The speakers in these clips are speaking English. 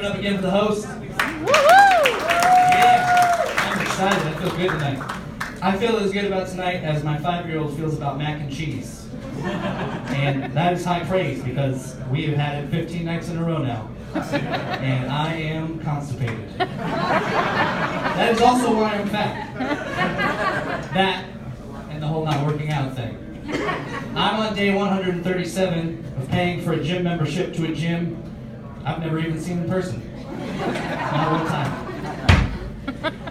it up again for the host. Woohoo! Yeah, I'm excited. I feel good tonight. I feel as good about tonight as my 5-year-old feels about mac and cheese. And that is high praise because we have had it 15 nights in a row now. And I am constipated. That is also why I'm fat. That and the whole not working out thing. I'm on day 137 of paying for a gym membership to a gym I've never even seen in person. Not one time.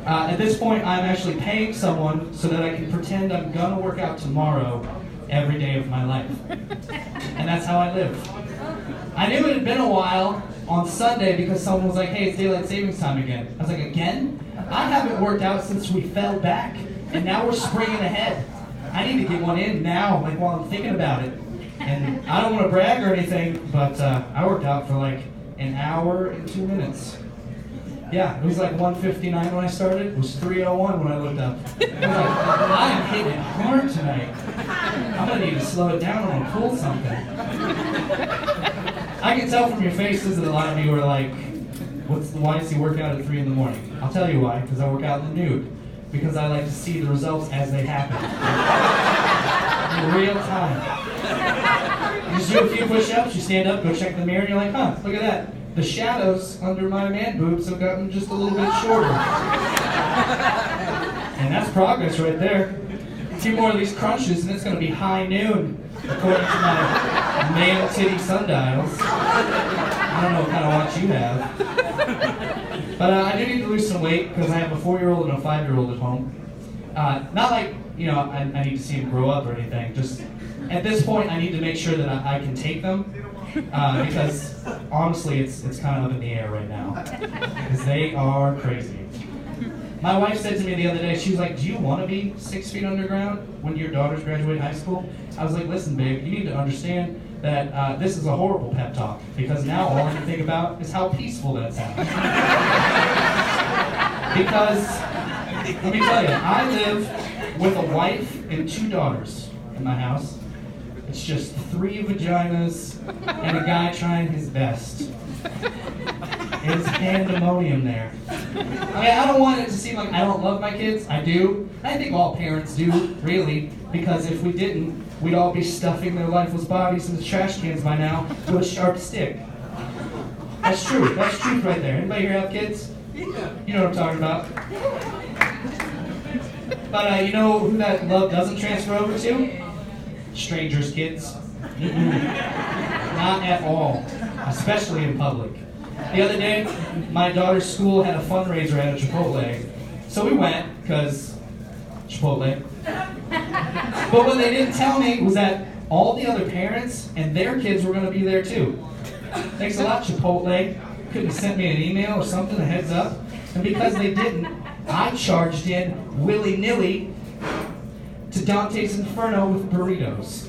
At this point, I'm actually paying someone so that I can pretend I'm gonna work out tomorrow every day of my life. And that's how I live. I knew it had been a while on Sunday because someone was like, hey, it's daylight savings time again. I was like, again? I haven't worked out since we fell back, and now we're springing ahead. I need to get one in now, like while I'm thinking about it. And I don't want to brag or anything, but I worked out for like an hour and 2 minutes. Yeah, it was like 1:59 when I started. It was 3:01 when I looked up. I was like, I am hitting it hard tonight. I'm gonna need to slow it down. I'm gonna pull something. I can tell from your faces that a lot of you are like, why does he work out at 3 in the morning? I'll tell you why, because I work out in the nude. Because I like to see the results as they happen. In real time. You just do a few push-ups, you stand up, go check in the mirror, and you're like, huh, look at that. The shadows under my man boobs have gotten just a little bit shorter. And that's progress right there. A few more of these crunches and it's going to be high noon, according to my male titty sundials. I don't know what kind of watch you have. But I do need to lose some weight because I have a 4-year-old and a 5-year-old at home. Not like, you know, I need to see them grow up or anything. Just at this point, I need to make sure that I can take them. Because honestly, it's kind of up in the air right now. Because they are crazy. My wife said to me the other day, she was like, do you want to be 6 feet underground when your daughters graduate high school? I was like, listen, babe, you need to understand that this is a horrible pep talk. Because now all I can think about is how peaceful that sounds. Because, let me tell you, I live with a wife and 2 daughters in my house. It's just 3 vaginas and a guy trying his best. It's pandemonium there. I mean, I don't want it to seem like I don't love my kids. I do. I think all parents do, really, because if we didn't, we'd all be stuffing their lifeless bodies into trash cans by now with a sharp stick. That's true. That's truth right there. Anybody here have kids? You know what I'm talking about. But you know who that love doesn't transfer over to? Strangers' kids. Not at all, especially in public. The other day, my daughter's school had a fundraiser at a Chipotle, so we went, because Chipotle. But what they didn't tell me was that all the other parents and their kids were going to be there too. Thanks a lot, Chipotle. Couldn't have sent me an email or something, a heads up. And because they didn't, I charged in willy-nilly to Dante's Inferno with burritos.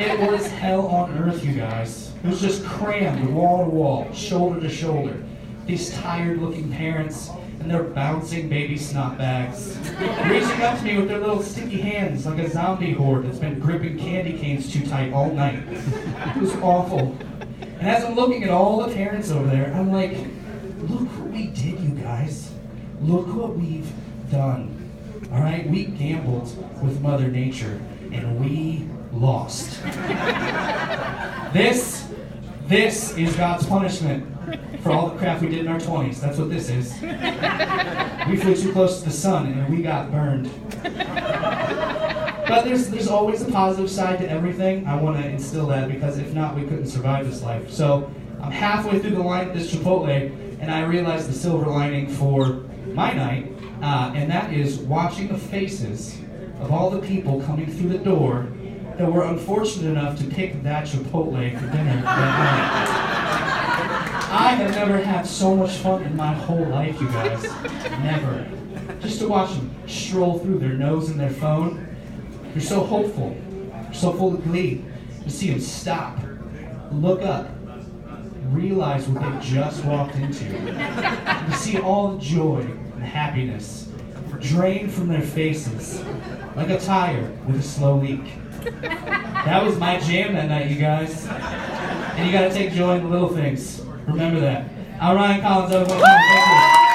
It was hell on earth, you guys. It was just crammed wall to wall, shoulder to shoulder. These tired-looking parents and their bouncing baby snot bags, reaching up to me with their little sticky hands like a zombie horde that's been gripping candy canes too tight all night. It was awful. And as I'm looking at all the parents over there, I'm like, look what we did, you guys. Look what we've done. All right, we gambled with Mother Nature, and we lost. This is God's punishment for all the crap we did in our 20s. That's what this is. We flew too close to the sun, and we got burned. But there's always a positive side to everything. I want to instill that, because if not, we couldn't survive this life. So I'm halfway through the line at this Chipotle, and I realized the silver lining for my night, and that is watching the faces of all the people coming through the door that were unfortunate enough to pick that Chipotle for dinner that night. I have never had so much fun in my whole life, you guys. Never. Just to watch them stroll through, their nose in their phone. You're so hopeful. You're so full of glee. To see them stop, look up, realize what they just walked into. You see all the joy and happiness drain from their faces like a tire with a slow leak. That was my jam that night, you guys. And you gotta take joy in the little things. Remember that. Ryan Collins, everyone. Thank you.